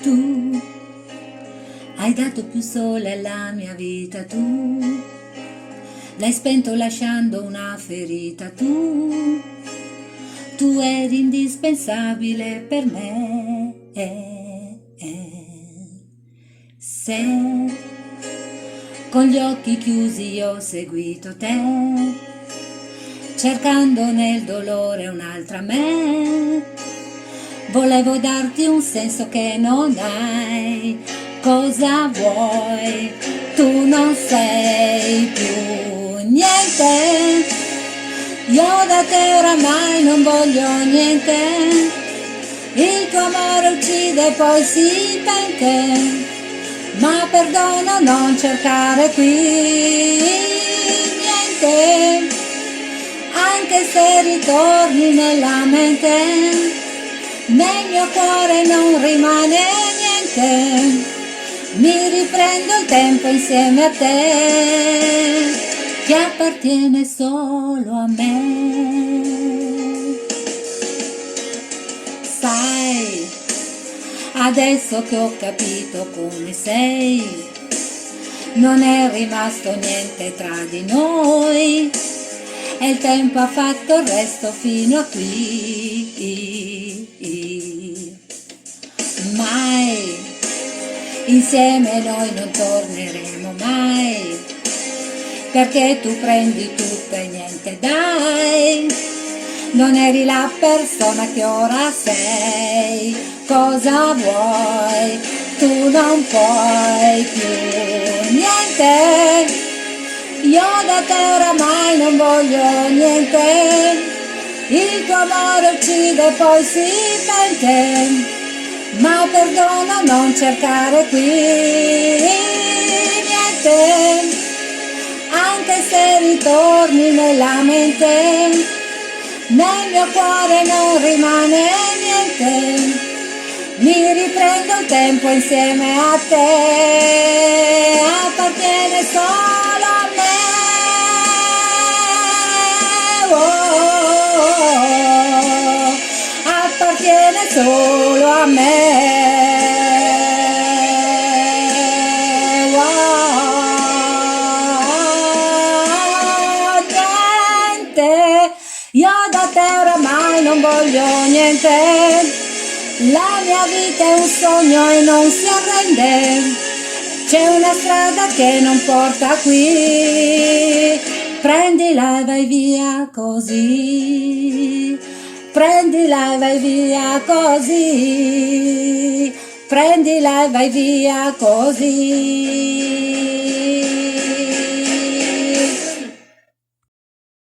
tu hai dato più sole alla mia vita, tu l'hai spento lasciando una ferita, tu eri indispensabile per me. Se con gli occhi chiusi io ho seguito te, cercando nel dolore un'altra me, volevo darti un senso che non hai. Cosa vuoi? Tu non sei più niente. Io da te oramai non voglio niente. Il tuo amore uccide e poi si pente. Ma perdono, non cercare qui niente. Anche se ritorni nella mente, nel mio cuore non rimane niente. Mi riprendo il tempo insieme a te, che appartiene solo a me. Sai, adesso che ho capito come sei, non è rimasto niente tra di noi, e il tempo ha fatto il resto fino a qui. Mai insieme noi non torneremo mai, perché tu prendi tutto e niente dai. Non eri la persona che ora sei. Cosa vuoi? Tu non puoi più niente. Io da te oramai non voglio niente. Il tuo amore uccide e poi si pente. Ma perdono, non cercare qui niente. Anche se ritorni nella mente, nel mio cuore non rimane niente. Mi riprendo il tempo insieme a te, appartiene solo a me. Appartiene solo a me. Niente, io da te oramai non voglio niente. La mia vita è un sogno e non si arrende. C'è una strada che non porta qui. Prendila e vai via così. Prendila e vai via così. Prendila e vai via così.